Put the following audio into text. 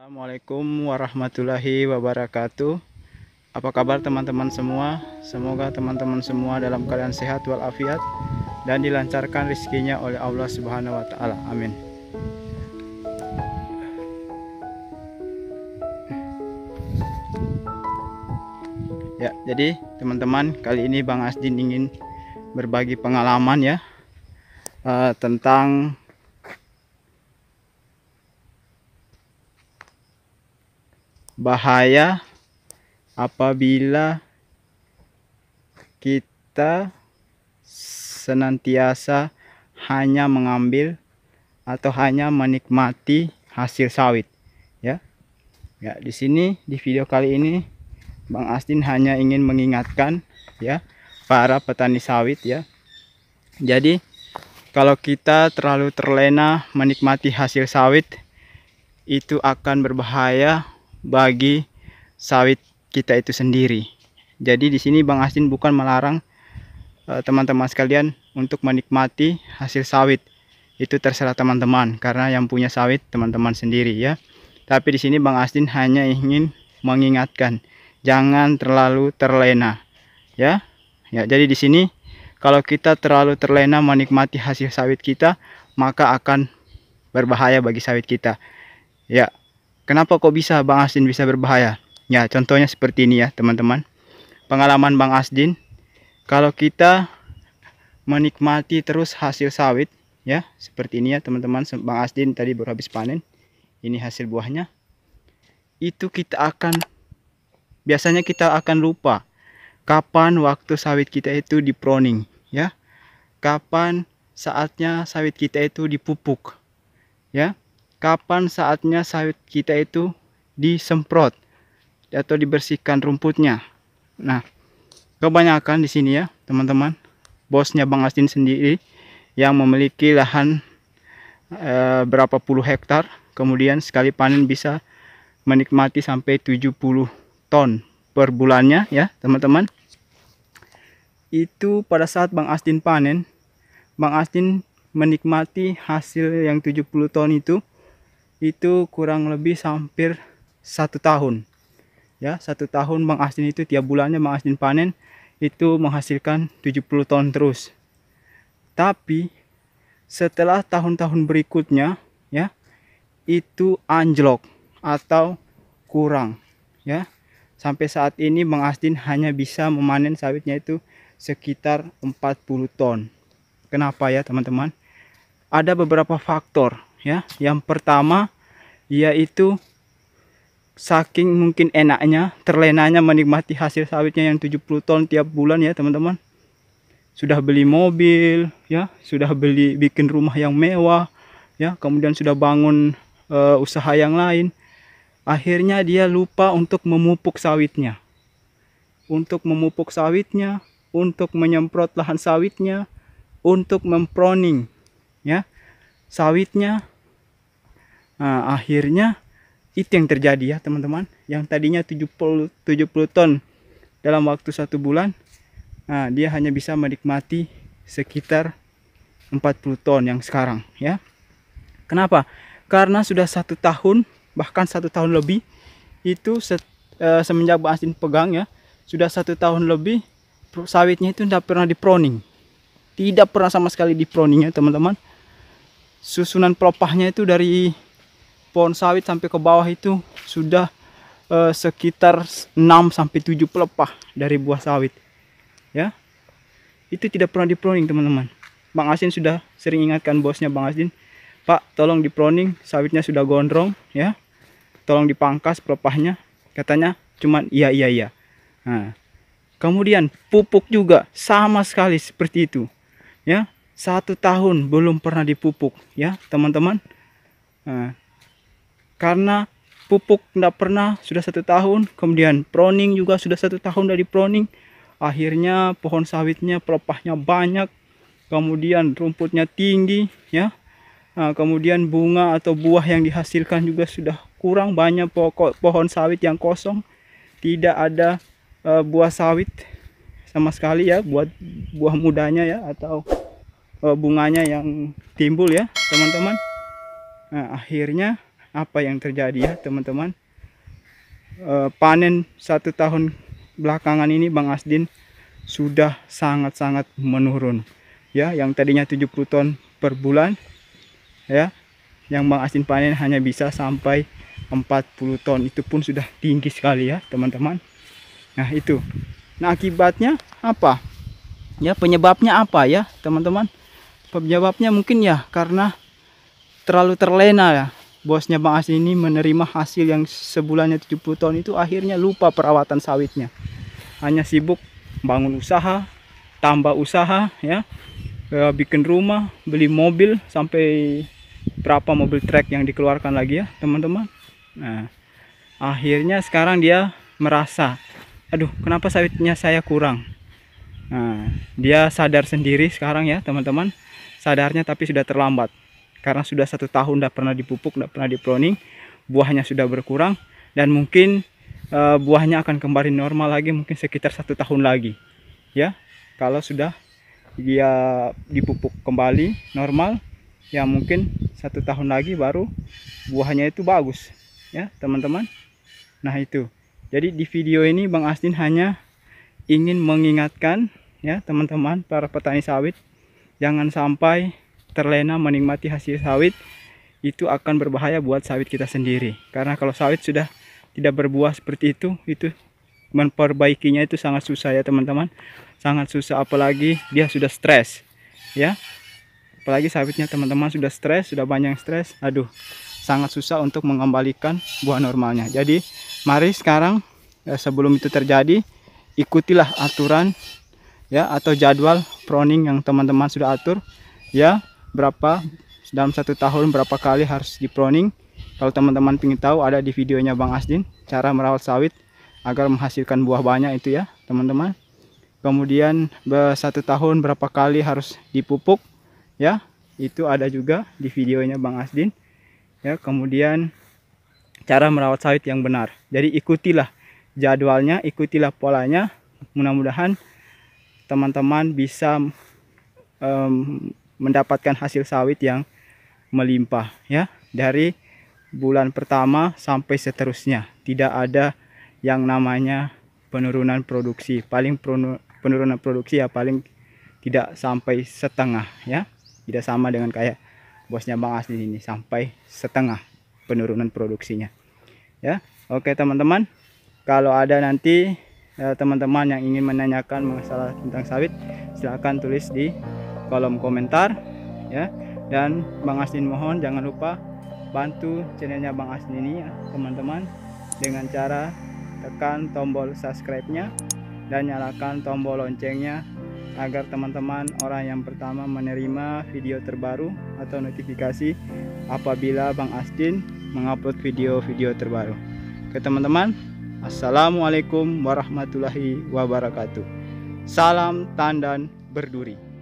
Assalamualaikum warahmatullahi wabarakatuh. Apa kabar teman-teman semua? Semoga teman-teman semua dalam keadaan sehat walafiat dan dilancarkan rezekinya oleh Allah Subhanahu wa taala. Amin. Ya, jadi teman-teman, kali ini Bang Asdin ingin berbagi pengalaman ya tentang bahaya apabila kita senantiasa hanya mengambil atau hanya menikmati hasil sawit ya. Ya, di sini di video kali ini Bang Asdin hanya ingin mengingatkan ya para petani sawit ya. Jadi kalau kita terlalu terlena menikmati hasil sawit, itu akan berbahaya bagi sawit kita itu sendiri. Jadi di sini Bang Asdin bukan melarang teman-teman sekalian untuk menikmati hasil sawit. Itu terserah teman-teman, karena yang punya sawit teman-teman sendiri ya. Tapi di sini Bang Asdin hanya ingin mengingatkan, jangan terlalu terlena ya. Ya, jadi di sini kalau kita terlalu terlena menikmati hasil sawit kita, maka akan berbahaya bagi sawit kita. Ya, kenapa kok bisa Bang Asdin bisa berbahaya? Ya, contohnya seperti ini ya teman-teman. Pengalaman Bang Asdin, kalau kita menikmati terus hasil sawit ya, seperti ini ya teman-teman. Bang Asdin tadi baru habis panen. Ini hasil buahnya. Itu biasanya kita akan lupa kapan waktu sawit kita itu di pruning ya. Kapan saatnya sawit kita itu dipupuk ya. Kapan saatnya sawit kita itu disemprot atau dibersihkan rumputnya. Nah, kebanyakan di sini ya teman-teman, bosnya Bang Asdin sendiri yang memiliki lahan berapa puluh hektar, kemudian sekali panen bisa menikmati sampai 70 ton per bulannya ya teman-teman. Itu pada saat Bang Asdin panen, Bang Asdin menikmati hasil yang 70 ton itu kurang lebih hampir 1 tahun ya. 1 tahun Bang Asdin itu tiap bulannya Bang Asdin panen itu menghasilkan 70 ton terus. Tapi setelah tahun-tahun berikutnya ya, itu anjlok atau kurang ya. Sampai saat ini Bang Asdin hanya bisa memanen sawitnya itu sekitar 40 ton. Kenapa ya teman-teman? Ada beberapa faktor ya. Yang pertama yaitu saking mungkin enaknya, terlenanya menikmati hasil sawitnya yang 70 ton tiap bulan ya teman-teman. Sudah beli mobil ya, sudah bikin rumah yang mewah ya, kemudian sudah bangun usaha yang lain. Akhirnya dia lupa untuk memupuk sawitnya. Untuk memupuk sawitnya, untuk menyemprot lahan sawitnya, untuk memproning ya sawitnya. Nah, akhirnya itu yang terjadi ya teman-teman. Yang tadinya 70 ton dalam waktu 1 bulan, nah dia hanya bisa menikmati sekitar 40 ton yang sekarang ya. Kenapa? Karena sudah 1 tahun, bahkan 1 tahun lebih, itu semenjak Bang Asdin pegang ya, sudah 1 tahun lebih sawitnya itu tidak pernah diproning. Tidak pernah sama sekali diproning ya teman-teman. Susunan pelepahnya itu dari pohon sawit sampai ke bawah itu sudah sekitar 6 sampai 7 pelepah dari buah sawit ya. Itu tidak pernah diproning teman-teman. Bang Asdin sudah sering ingatkan bosnya Bang Asdin, Pak tolong diproning, sawitnya sudah gondrong ya, tolong dipangkas pelepahnya. Katanya cuman iya. Nah, kemudian pupuk juga sama sekali seperti itu ya. 1 tahun belum pernah dipupuk ya teman-teman. Nah, karena pupuk tidak pernah, sudah 1 tahun, kemudian pruning juga sudah 1 tahun dari pruning, akhirnya pohon sawitnya pelepahnya banyak, kemudian rumputnya tinggi ya. Nah, kemudian bunga atau buah yang dihasilkan juga sudah kurang banyak, pohon sawit yang kosong, tidak ada buah sawit sama sekali ya, buah mudanya ya, atau bunganya yang timbul ya teman-teman. Nah, akhirnya apa yang terjadi ya teman-teman. Panen 1 tahun belakangan ini Bang Asdin sudah sangat-sangat menurun ya, yang tadinya 70 ton per bulan ya, yang Bang Asdin panen hanya bisa sampai 40 ton. Itu pun sudah tinggi sekali ya teman-teman. Nah itu, nah akibatnya apa ya, penyebabnya apa ya teman-teman? Penyebabnya mungkin ya karena terlalu terlena ya. Bosnya Bang Asdin ini menerima hasil yang sebulannya 70 ton itu, akhirnya lupa perawatan sawitnya. Hanya sibuk bangun usaha, tambah usaha ya, bikin rumah, beli mobil, sampai berapa mobil trek yang dikeluarkan lagi ya teman-teman. Nah akhirnya sekarang dia merasa, aduh kenapa sawitnya saya kurang. Nah dia sadar sendiri sekarang ya teman-teman, sadarnya tapi sudah terlambat. Karena sudah 1 tahun tidak pernah dipupuk, tidak pernah diproning, buahnya sudah berkurang, dan mungkin buahnya akan kembali normal lagi mungkin sekitar 1 tahun lagi ya. Kalau sudah dia dipupuk kembali normal ya, mungkin 1 tahun lagi baru buahnya itu bagus ya teman-teman. Nah itu, jadi di video ini Bang Asdin hanya ingin mengingatkan ya teman-teman para petani sawit, jangan sampai terlena menikmati hasil sawit. Itu akan berbahaya buat sawit kita sendiri, karena kalau sawit sudah tidak berbuah seperti itu memperbaikinya itu sangat susah ya teman-teman, sangat susah. Apalagi dia sudah stres ya, apalagi sawitnya teman-teman sudah stres, sudah banyak stres, aduh sangat susah untuk mengembalikan buah normalnya. Jadi mari sekarang sebelum itu terjadi, ikutilah aturan ya atau jadwal pruning yang teman-teman sudah atur ya, berapa dalam 1 tahun berapa kali harus diproning. Kalau teman-teman ingin tahu, ada di videonya Bang Asdin cara merawat sawit agar menghasilkan buah banyak itu ya teman-teman. Kemudian 1 tahun berapa kali harus dipupuk ya, itu ada juga di videonya Bang Asdin ya. Kemudian cara merawat sawit yang benar, jadi ikutilah jadwalnya, ikutilah polanya. Mudah-mudahan teman-teman bisa mendapatkan hasil sawit yang melimpah ya, dari bulan pertama sampai seterusnya. Tidak ada yang namanya penurunan produksi. Paling penurunan produksi ya paling tidak sampai setengah ya, tidak sama dengan kayak bosnya Bang Asdin ini sampai setengah penurunan produksinya ya. Oke teman-teman, kalau ada nanti teman-teman yang ingin menanyakan masalah tentang sawit, silahkan tulis di kolom komentar ya. Dan Bang Asdin mohon jangan lupa bantu channelnya Bang Asdin ini ya teman-teman, dengan cara tekan tombol subscribe-nya dan nyalakan tombol loncengnya, agar teman-teman orang yang pertama menerima video terbaru atau notifikasi apabila Bang Asdin mengupload video-video terbaru. Oke teman-teman, assalamualaikum warahmatullahi wabarakatuh. Salam tandan berduri.